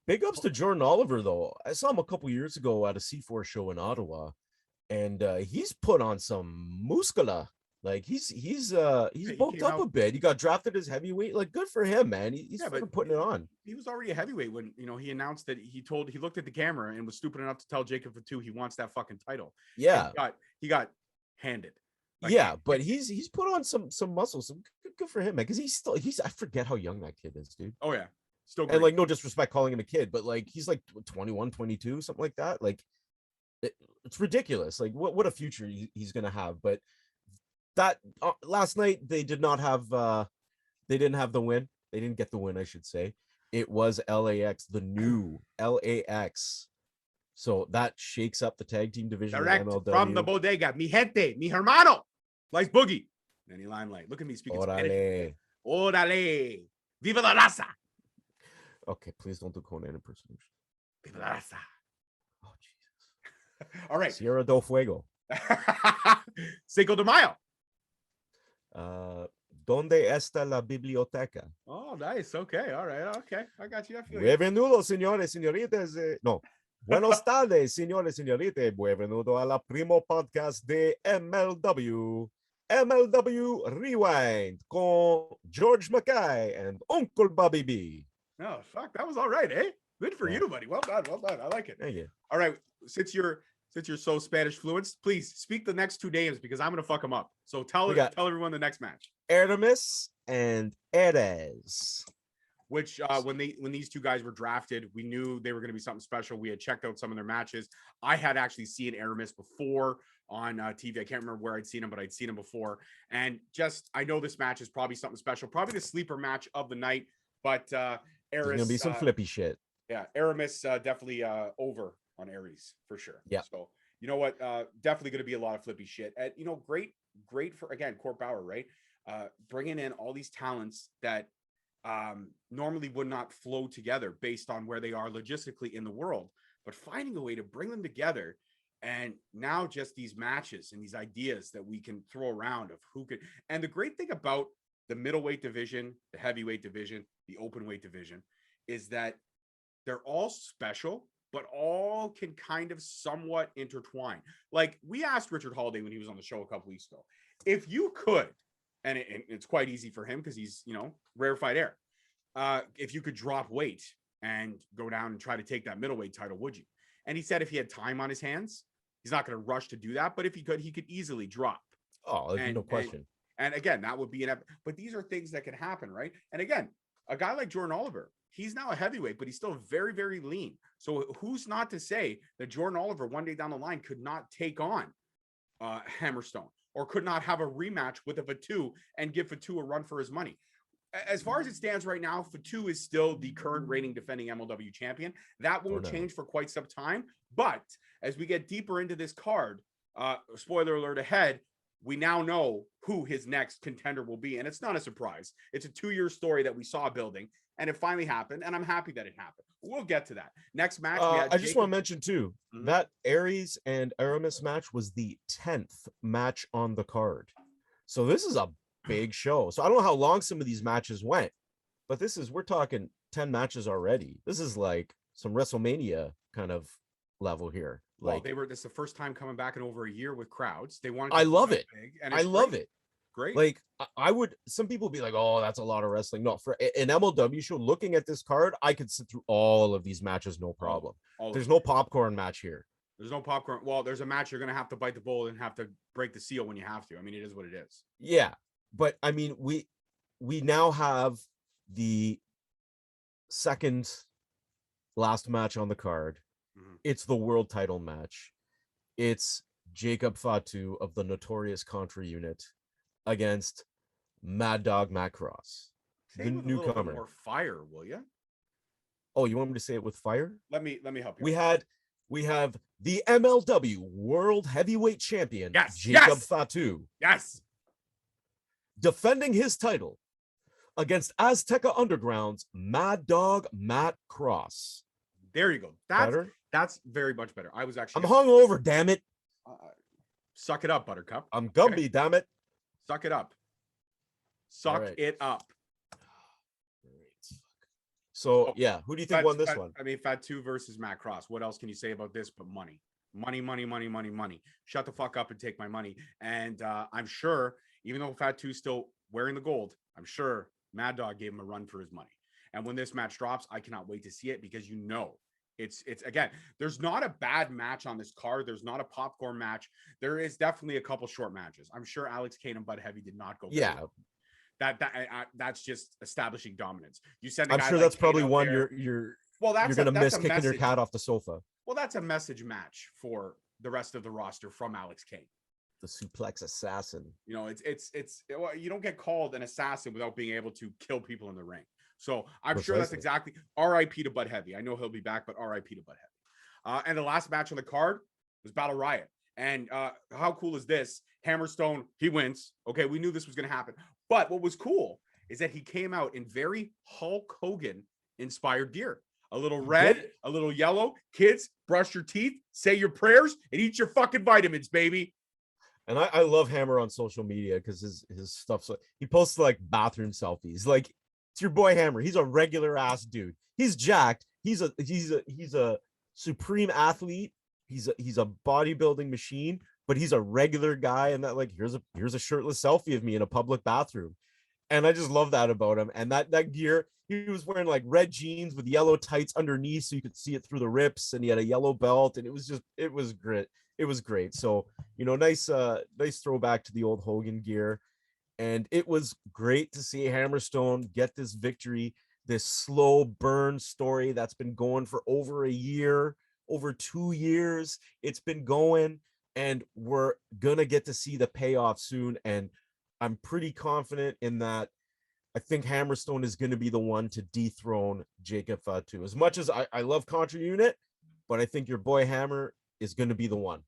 Big ups to Jordan Oliver, though. I saw him a couple years ago at a C4 show in Ottawa, and he's put on some muscula. Like he's bulked up a bit. He got drafted as heavyweight. Like, good for him, man. He's putting it on. He was already a heavyweight when he announced that he looked at the camera and was stupid enough to tell Jacob Fatu he wants that fucking title. Yeah, he got handed. But he's put on some muscles. Good for him, man. Because he's I forget how young that kid is, dude. Oh yeah, still great. And like, no disrespect calling him a kid, but like he's like 21, 22, something like that. Like it's ridiculous. Like what a future he's gonna have. But that last night they didn't have the win. They didn't get the win, I should say. It was LAX, the new LAX. So that shakes up the tag team division. Direct from the bodega, mi gente, mi hermano, Slice Boogie, Danny Limelight. Look at me speaking Spanish. Orale, viva la raza. Okay, please don't do Conan impersonation. Viva la raza. Oh Jesus! All right, Sierra del Fuego. Cinco de Mayo. ¿Dónde está la biblioteca? Oh, nice. Okay. All right. Okay. I got you. I feel Bienvenido, señores, señoritas. No. Buenos tardes, señores, señoritas. Bienvenido a la primo podcast de MLW Rewind con George Mackay and Uncle Bobby B. No, fuck. That was all right, eh? Good for you, buddy. Well done. Well done. I like it. Thank you. All right. Since you're so Spanish fluent, please speak the next 2 names because I'm gonna fuck them up. So tell everyone the next match. Aramis and Erez. Which when these 2 guys were drafted, we knew they were going to be something special. We had checked out some of their matches. I had actually seen Aramis before on TV. I can't remember where I'd seen him, but I'd seen him before. And I know this match is probably something special, probably the sleeper match of the night. But Aramis, there's gonna be some flippy shit. Yeah, Aramis definitely over on Aries for sure. Yeah. So you know what? Definitely going to be a lot of flippy shit. And great for again Court Bauer, right? Bringing in all these talents that normally would not flow together based on where they are logistically in the world, but finding a way to bring them together. And now just these matches and these ideas that we can throw around of who could. And the great thing about the middleweight division, the heavyweight division, the open weight division is that they're all special, but all can kind of somewhat intertwine. Like we asked Richard Holiday when he was on the show a couple weeks ago, if you could, and it's quite easy for him because he's, rarefied air. If you could drop weight and go down and try to take that middleweight title, would you? And he said if he had time on his hands, he's not going to rush to do that. But if he could easily drop. Oh, no question. And again, that would be but these are things that can happen, right? And again, a guy like Jordan Oliver, he's now a heavyweight, but he's still very, very lean. So who's not to say that Jordan Oliver one day down the line could not take on Hammerstone? or could not have a rematch with a Fatwoo and give Fatwoo a run for his money. As far as it stands right now, Fatwoo is still the current reigning defending MLW champion. That won't change for quite some time. But as we get deeper into this card, spoiler alert ahead, we now know who his next contender will be. And it's not a surprise. It's a 2-year story that we saw building, and it finally happened. And I'm happy that it happened. We'll get to that. Next match. I just want to mention too, that Aries and Aramis match was the 10th match on the card. So this is a big show. So I don't know how long some of these matches went, but we're talking 10 matches already. This is like some WrestleMania kind of level here. Like, well, this is the first time coming back in over a year with crowds. They wanted. I love it. Big, and I love it. Great. Like, I would. Some people be like, "Oh, that's a lot of wrestling." No, for an MLW show, looking at this card, I could sit through all of these matches, no problem. There's no popcorn match here. There's no popcorn. Well, there's a match you're gonna have to bite the bullet and have to break the seal when you have to. I mean, it is what it is. Yeah, but I mean, we now have the second last match on the card. It's the world title match. It's Jacob Fatwoo of the notorious Contra unit against Mad Dog Matt Cross, the newcomer. A little bit more fire, will you? Oh, you want me to say it with fire? Let me help you. We have the MLW World Heavyweight Champion, Jacob Fatwoo. Yes. Defending his title against Azteca Underground's Mad Dog Matt Cross. There you go. That's very much better. I'm hungover, damn it. Suck it up, Buttercup. I'm Gumby, damn it. Suck it up. Suck it up. So, yeah, who do you think won this one? I mean, Fatwoo versus Matt Cross. What else can you say about this but money? Money. Shut the fuck up and take my money. And I'm sure, even though Fatwoo's still wearing the gold, I'm sure Mad Dog gave him a run for his money. And when this match drops, I cannot wait to see it, because it's again, there's not a bad match on this card. There's not a popcorn match. There is definitely a couple short matches. I'm sure Alex Kane and Bud Heavy did not go. Yeah. Well. That's just establishing dominance. You send. I'm sure that's probably one you're gonna miss kicking your cat off the sofa. Well, that's a message match for the rest of the roster from Alex Kane. The suplex assassin. You know, it's you don't get called an assassin without being able to kill people in the ring. So I'm sure that's exactly RIP to Bud Heavy. I know he'll be back, but RIP to Bud Heavy. And the last match on the card was Battle Riot. And how cool is this? Hammerstone, he wins. Okay, we knew this was going to happen. But what was cool is that he came out in very Hulk Hogan inspired gear. A little red, a little yellow. Kids, brush your teeth, say your prayers, and eat your fucking vitamins, baby. And I love Hammer on social media because his stuff's like, he posts like bathroom selfies. Like, it's your boy Hammer. He's a regular ass dude. He's jacked. He's a supreme athlete. He's a bodybuilding machine, but he's a regular guy. And that, like, here's a shirtless selfie of me in a public bathroom. And I just love that about him. And that gear, he was wearing like red jeans with yellow tights underneath so you could see it through the rips, and he had a yellow belt, and it was great. It was great. So, nice throwback to the old Hogan gear. And it was great to see Hammerstone get this victory, this slow burn story that's been going for over a year, over 2 years. It's been going, and we're going to get to see the payoff soon. And I'm pretty confident in that. I think Hammerstone is going to be the one to dethrone Jacob Fatwoo. As much as I love Contra Unit, but I think your boy Hammer is going to be the one.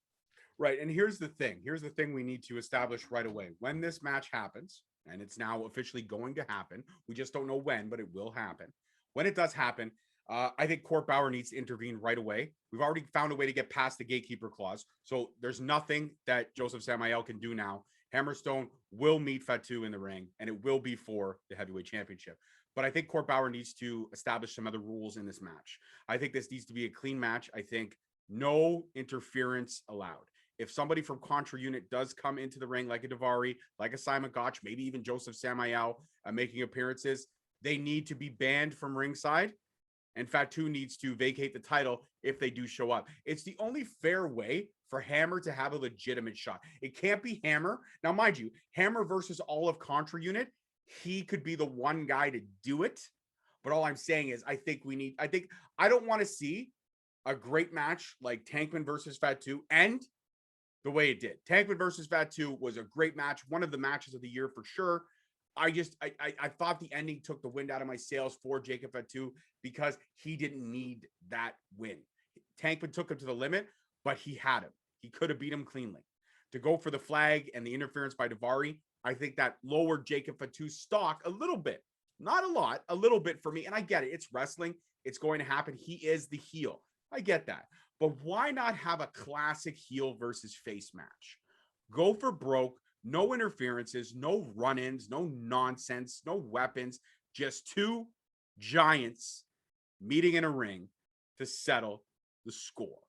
Right. And here's the thing. Here's the thing we need to establish right away. When this match happens, and it's now officially going to happen, we just don't know when, but it will happen. When it does happen, I think Court Bauer needs to intervene right away. We've already found a way to get past the gatekeeper clause. So there's nothing that Joseph Samael can do now. Hammerstone will meet Fatwoo in the ring, and it will be for the heavyweight championship. But I think Court Bauer needs to establish some other rules in this match. I think this needs to be a clean match. I think no interference allowed. If somebody from Contra Unit does come into the ring, like a Davari, like a Simon Gotch, maybe even Joseph Samael making appearances, they need to be banned from ringside. And Fatwoo needs to vacate the title if they do show up. It's the only fair way for Hammer to have a legitimate shot. It can't be Hammer. Now, mind you, Hammer versus all of Contra Unit, he could be the one guy to do it. But all I'm saying is I don't want to see a great match like Tankman versus Fatwoo end the way it did. Tankman versus Fatwoo was a great match, one of the matches of the year for sure. I thought the ending took the wind out of my sails for Jacob Fatwoo because he didn't need that win. Tankman took him to the limit, but he had him. He could have beat him cleanly. To go for the flag and the interference by Daivari, I think that lowered Jacob Fatwoo's stock a little bit. Not a lot, a little bit for me. And I get it. It's wrestling. It's going to happen. He is the heel. I get that. But why not have a classic heel versus face match? Go for broke. No interferences, no run-ins, no nonsense, no weapons. Just two giants meeting in a ring to settle the score.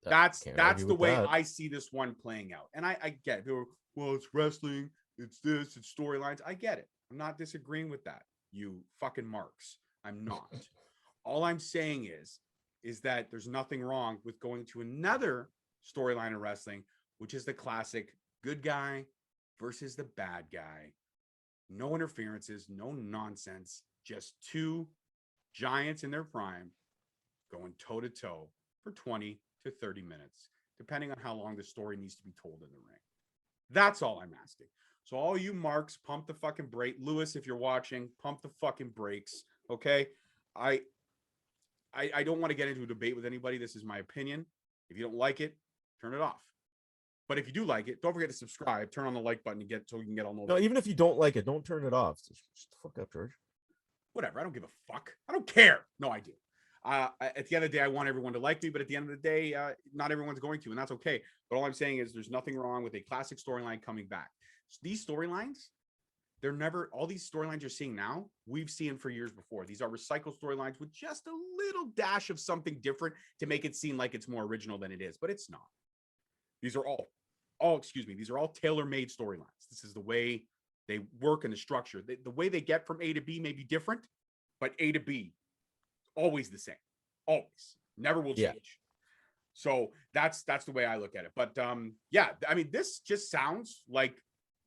That's the way I see this one playing out. And I get it. Well, it's wrestling, it's this, it's storylines. I get it. I'm not disagreeing with that, you fucking marks. I'm not. All I'm saying is that there's nothing wrong with going to another storyline in wrestling, which is the classic good guy versus the bad guy. No interferences, no nonsense. Just two giants in their prime going toe-to-toe for 20 to 30 minutes, depending on how long the story needs to be told in the ring. That's all I'm asking. So all you marks, pump the fucking brake. Lewis, if you're watching, pump the fucking brakes, okay? I don't want to get into a debate with anybody. This is my opinion. If you don't like it, turn it off. But if you do like it, don't forget to subscribe. Turn on the like button to get so you can get all notifications. No, even if you don't like it, don't turn it off. Just the fuck up, George. Whatever. I don't give a fuck. I don't care. No, I do. At the end of the day, I want everyone to like me, but at the end of the day, not everyone's going to, and that's okay. But all I'm saying is there's nothing wrong with a classic storyline coming back. So these storylines, they're never, all these storylines you're seeing now, we've seen for years before. These are recycled storylines with just a little dash of something different to make it seem like it's more original than it is, but it's not. These are all these are all tailor-made storylines. This is the way they work in the structure. The way they get from A to B may be different, but A to B, always the same. Always. Never will change. Yeah. So that's the way I look at it. But yeah, I mean, this just sounds like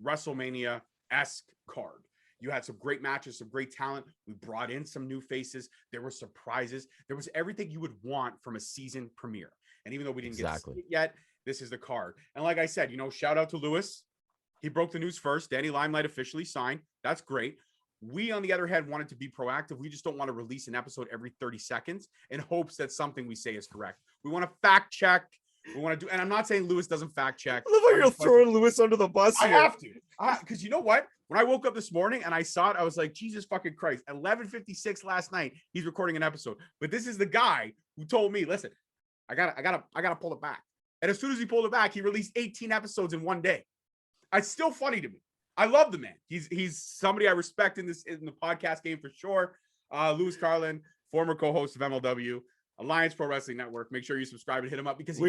WrestleMania-esque card. You had some great matches, some great talent. We brought in some new faces. There were surprises. There was everything you would want from a season premiere. And even though we didn't get to see it yet, this is the card. And like I said, shout out to Lewis. He broke the news first. Danny Limelight officially signed. That's great. We, on the other hand, wanted to be proactive. We just don't want to release an episode every 30 seconds in hopes that something we say is correct. We want to fact check. We want to do, and I'm not saying Lewis doesn't fact check. I love how you're throwing Lewis under the bus here. I have to. Because you know what? When I woke up this morning and I saw it, I was like, Jesus fucking Christ. 11:56 last night, he's recording an episode. But this is the guy who told me, listen, I gotta pull it back. And as soon as he pulled it back, he released 18 episodes in one day. It's still funny to me. I love the man. He's somebody I respect in the podcast game for sure. Lewis Carlin, former co-host of MLW, Alliance Pro Wrestling Network. Make sure you subscribe and hit him up because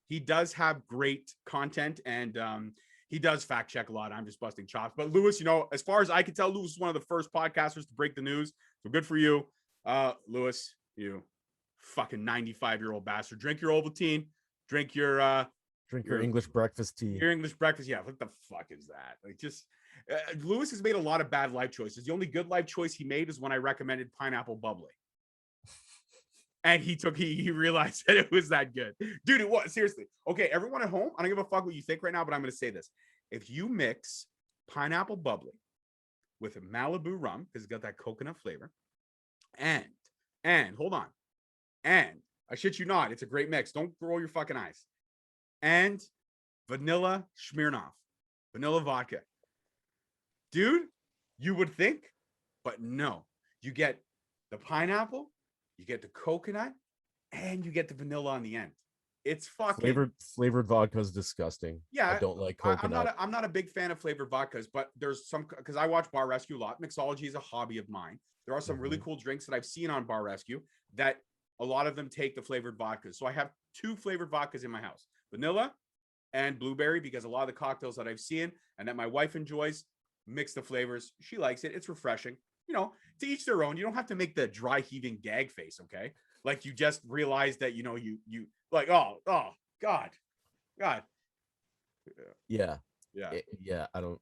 he does have great content and he does fact check a lot. I'm just busting chops. But Lewis, as far as I can tell, Lewis is one of the first podcasters to break the news. So good for you. Lewis, you fucking 95-year-old bastard. Drink your Ovaltine. Drink your English breakfast tea. Your English breakfast. Yeah. What the fuck is that? Like, just Lewis has made a lot of bad life choices. The only good life choice he made is when I recommended pineapple bubbly. And he realized that it was that good. Dude, it was. Seriously. Okay, everyone at home, I don't give a fuck what you think right now, but I'm going to say this. If you mix pineapple bubbly with a Malibu rum, because it's got that coconut flavor, and hold on, and I shit you not, it's a great mix. Don't roll your fucking eyes. And vanilla Smirnoff, vanilla vodka. Dude, you would think, but no. You get the pineapple, you get the coconut, and you get the vanilla on the end. It's fucking flavored vodka is disgusting. Yeah, I don't like coconut. I'm not a big fan of flavored vodkas, but there's some, because I watch Bar Rescue a lot. Mixology is a hobby of mine. There are some really cool drinks that I've seen on Bar Rescue that a lot of them take the flavored vodkas. So I have 2 flavored vodkas in my house, vanilla and blueberry, because a lot of the cocktails that I've seen and that my wife enjoys mix the flavors. She likes it. It's refreshing. To each their own. You don't have to make the dry heaving gag face, okay? Like you just realize that, you like, oh, God. Yeah. I don't.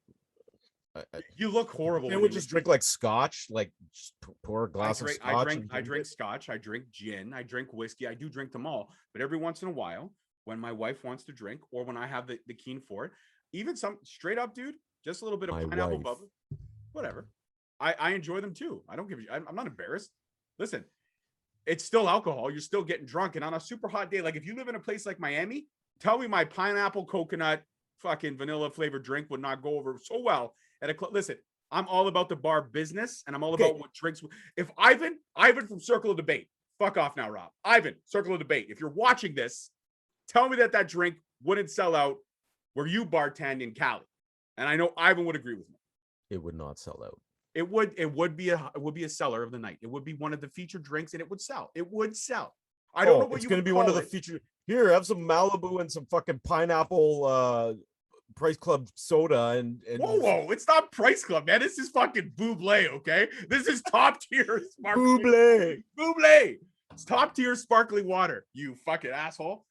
You look horrible. And we just drink like scotch, like just pour a glass of scotch. I drink scotch. I drink gin. I drink whiskey. I do drink them all. But every once in a while, when my wife wants to drink or when I have the keen for it. Even some straight up, dude, just a little bit of My pineapple wife. bubbly. Whatever. I enjoy them too. I don't give you, I'm not embarrassed. Listen, it's still alcohol. You're still getting drunk. And on a super hot day, like if you live in a place like Miami, tell me my pineapple coconut fucking vanilla flavored drink would not go over so well at a club. Listen, I'm all about the bar business and I'm all about what drinks. If Ivan from Circle of Debate, fuck off now, Rob. Ivan, Circle of Debate. If you're watching this, tell me that drink wouldn't sell out where you bartend in Cali. And I know Ivan would agree with me. It would not sell out. It would be a seller of the night. It would be one of the featured drinks and it would sell. It would sell. I don't know what it's you going to be one of the featured. Here, have some Malibu and some fucking pineapple Price Club soda and whoa, it's not Price Club, man. This is fucking Buble, okay? This is top tier Buble. It's top tier sparkling water, you fucking asshole.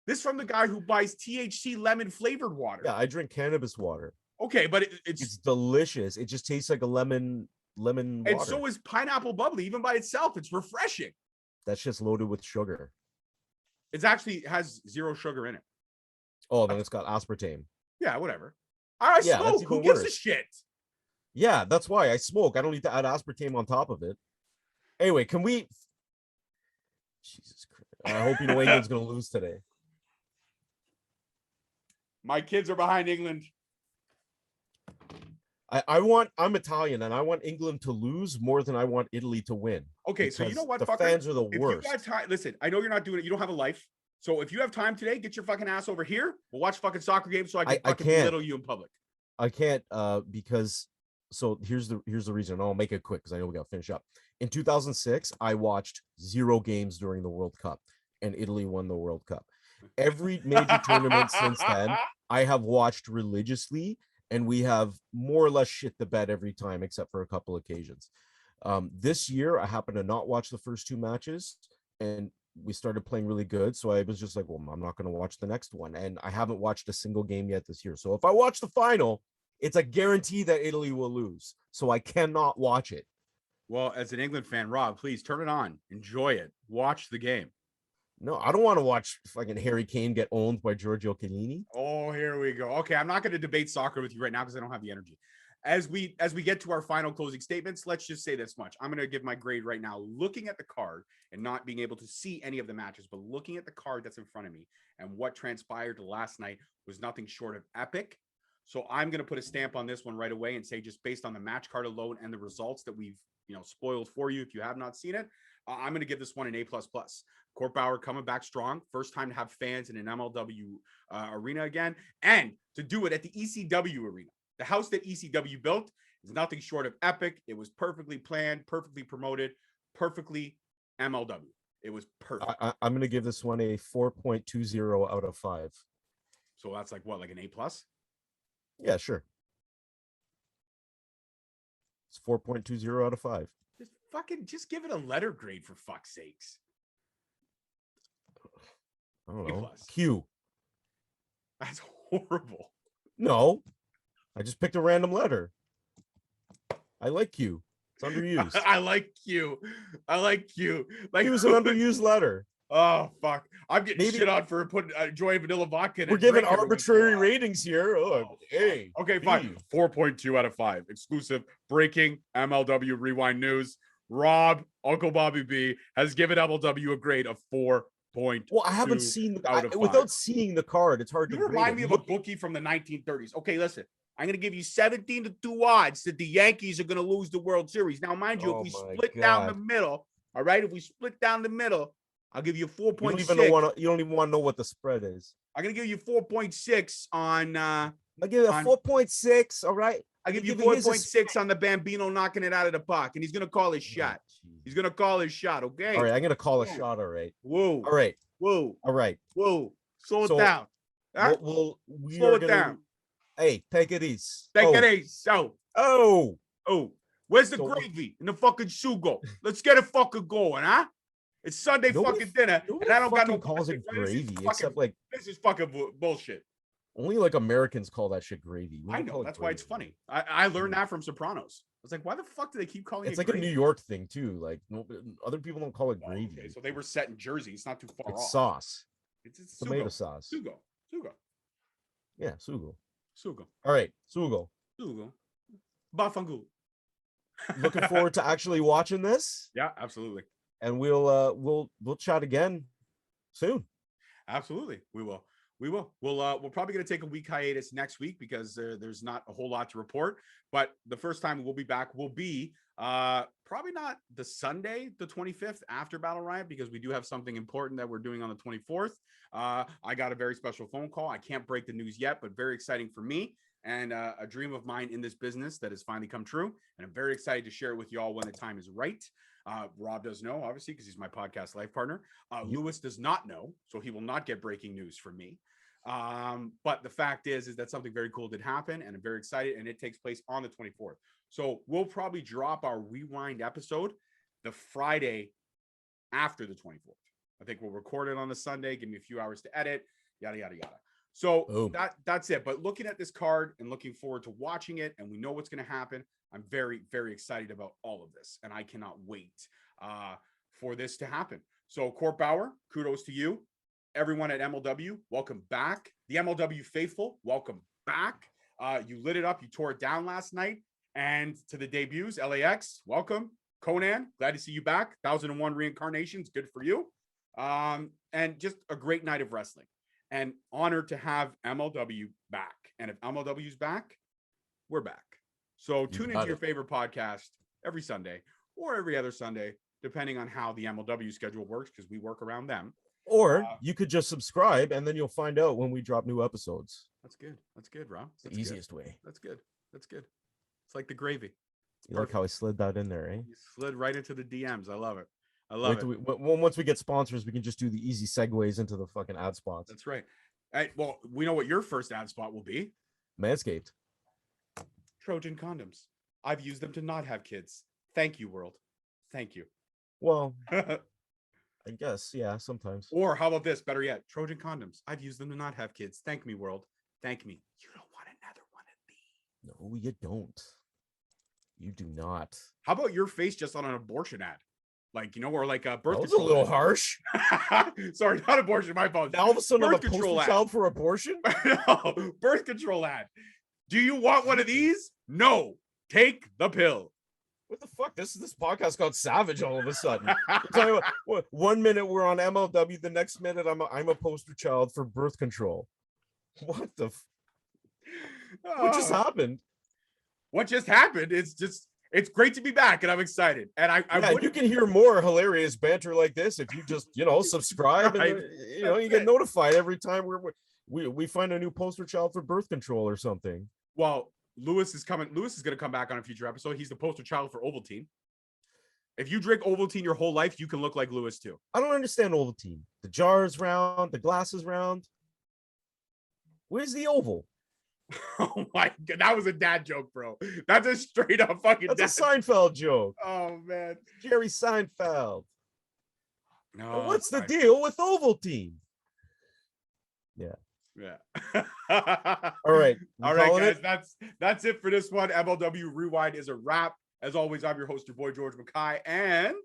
This from the guy who buys THC lemon flavored water. Yeah, I drink cannabis water. Okay, but it's delicious. It just tastes like a lemon water. And so is pineapple bubbly, even by itself. It's refreshing. That's just loaded with sugar. It actually has 0 sugar in it. Oh, then it's got aspartame. Yeah, whatever. I smoke. Who gives a shit? Yeah, that's why I smoke. I don't need to add aspartame on top of it. Anyway, can we? Jesus Christ! I hope you know England's going to lose today. My kids are behind England. I'm Italian and I want England to lose more than I want Italy to win. Okay, so you know what, the fans are the worst. If you got time, listen, I know you're not doing it. You don't have a life. So if you have time today, get your fucking ass over here. We'll watch fucking soccer games so I can belittle you in public. I can't because so here's the reason. And I'll make it quick because I know we got to finish up. In 2006, I watched 0 games during the World Cup and Italy won the World Cup. Every major tournament since then, I have watched religiously. And we have more or less shit the bed every time, except for a couple occasions. This year, I happened to not watch the first 2 matches, and we started playing really good. So I was just like, well, I'm not going to watch the next one. And I haven't watched a single game yet this year. So if I watch the final, it's a guarantee that Italy will lose. So I cannot watch it. Well, as an England fan, Rob, please turn it on. Enjoy it. Watch the game. No, I don't want to watch fucking Harry Kane get owned by Giorgio Chiellini. Oh, here we go. Okay, I'm not going to debate soccer with you right now because I don't have the energy. As we get to our final closing statements, let's just say this much. I'm going to give my grade right now, looking at the card and not being able to see any of the matches, but looking at the card that's in front of me and what transpired last night was nothing short of epic. So I'm going to put a stamp on this one right away and say, just based on the match card alone and the results that we've spoiled for you, if you have not seen it, I'm going to give this one an A++. Court Bauer coming back strong. First time to have fans in an MLW arena again. And to do it at the ECW arena. The house that ECW built is nothing short of epic. It was perfectly planned, perfectly promoted, perfectly MLW. It was perfect. I'm going to give this one a 4.20 out of 5. So that's like what, like an A+? Yeah, sure. It's 4.20 out of 5. Just give it a letter grade for fuck's sakes. I don't know. Q. That's horrible. No, I just picked a random letter. I like Q. It's underused. I like Q. Like Q is an underused letter. Oh fuck! I'm getting shit on for putting Joy Vanilla Vodka. We're giving arbitrary ratings here. Hey. Okay, fine. 4.2 out of 5. Exclusive breaking MLW Rewind news. Rob, Uncle Bobby B, has given MLW a grade of 4. Well, I haven't seen without seeing the card. It's hard to remind me of a bookie from the 1930s. Okay, listen, I'm going to give you 17-2 odds that the Yankees are going to lose the World Series. Now, mind you, if we split down the middle, all right, if we split down the middle, I'll give you 4.6. You don't even want to know what the spread is. I'm going to give you 4.6 on. I'll give you a 4.6. All right. I'll give you 4.6 on the Bambino knocking it out of the park, and he's going to call his shot. He's going to call his shot, okay? All right, I'm going to call a shot, all right. Whoa. All right. Whoa. All right. Whoa. Slow it down. Huh? Slow it down. Hey, take it easy. Take it easy. Oh. Where's the gravy and the fucking sugo? Let's get it fucking going, huh? It's Sunday fucking dinner, and I don't got no calls it gravy, except like this is fucking bullshit. Only like Americans call that shit gravy. I know. That's why it's funny. I learned that from Sopranos. I was like, why the fuck do they keep calling it like gravy? a New York thing too. Like other people don't call it gravy. Okay, so they were set in Jersey. It's not too far off. Sauce. It's tomato Sugo. sauce. Sugo. Yeah, sugo. Sugo. All right, sugo. Sugo. Bafangu. Looking forward to actually watching this, Yeah, absolutely. and we'll chat again soon. Absolutely. We will. We're probably going to take a week hiatus next week because there's not a whole lot to report. But the first time we'll be back will be probably not the Sunday, the 25th after Battle Riot, because we do have something important that we're doing on the 24th. I got a very special phone call. I can't break the news yet, but very exciting for me and a dream of mine in this business that has finally come true. And I'm very excited to share it with you all when the time is right. Rob does know, obviously, because he's my podcast life partner. Lewis does not know, so he will not get breaking news from me. But the fact is that something very cool did happen, and I'm very excited, and it takes place on the 24th. So we'll probably drop our rewind episode the Friday after the 24th. I think we'll record it on the Sunday, give me a few hours to edit, yada, yada, yada. So that's it. But looking at this card and looking forward to watching it, and we know what's going to happen, I'm very, very excited about all of this, and I cannot wait for this to happen. So Court Bauer, kudos to you. Everyone at MLW, welcome back. The MLW faithful, welcome back. You lit it up. You tore it down last night. And to the debuts, LAX, welcome. Conan, glad to see you back. 1001 reincarnations, good for you. And just a great night of wrestling. And honored to have MLW back. And if MLW's back, we're back. So tune into your favorite podcast every Sunday or every other Sunday, depending on how the MLW schedule works, because we work around them. Or you could just subscribe, and then you'll find out when we drop new episodes. That's good. That's good, Rob. That's the easiest way. That's good. That's good. It's like the gravy. You like how I slid that in there, eh? You slid right into the DMs. I love it. I love it. Once we get sponsors, we can just do the easy segues into the fucking ad spots. That's right. Well, we know what your first ad spot will be. Manscaped. Trojan condoms. I've used them to not have kids. Thank you, world. Thank you. Well, I guess, yeah, sometimes. Or how about this? Better yet, Trojan condoms. I've used them to not have kids. Thank me, world. Thank me. You don't want another one of these. No, you don't. You do not. How about your face just on an abortion ad? Like, you know, or like a birth that was control a little ad. harsh. Sorry, not abortion. My fault. Now all of a sudden, I'm a birth control poster ad. child for abortion? No, birth control ad. Do you want one of these? No. Take the pill. What the fuck? This podcast got savage all of a sudden. What, 1 minute we're on MLW, the next minute I'm a poster child for birth control. What the? What just happened? What just happened? It's great to be back, and I'm excited. And you can hear more hilarious banter like this if you just subscribe right. and you get notified every time we find a new poster child for birth control or something. Well, Lewis is coming. Lewis is going to come back on a future episode. He's the poster child for Ovaltine. If you drink Ovaltine your whole life, you can look like Lewis too. I don't understand Ovaltine. The jar is round, the glass is round. Where's the oval? Oh my god, that was a dad joke, bro. That's a straight up fucking. That's a Seinfeld joke. Oh man, Jerry Seinfeld. No, what's the deal with Ovaltine? Yeah. All right, guys. That's it for this one. MLW Rewind is a wrap. As always, I'm your host, your boy George Mackay, and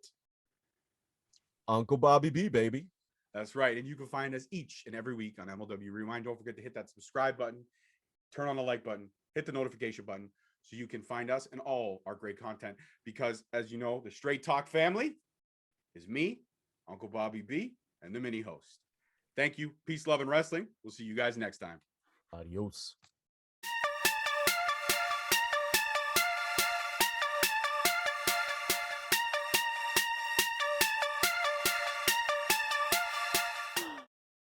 Uncle Bobby B, baby. That's right. And you can find us each and every week on MLW Rewind. Don't forget to hit that subscribe button, turn on the like button, hit the notification button so you can find us and all our great content. Because as you know, the Straight Talk family is me, Uncle Bobby B, and the mini host. Thank you. Peace, love, and wrestling. We'll see you guys next time. Adios.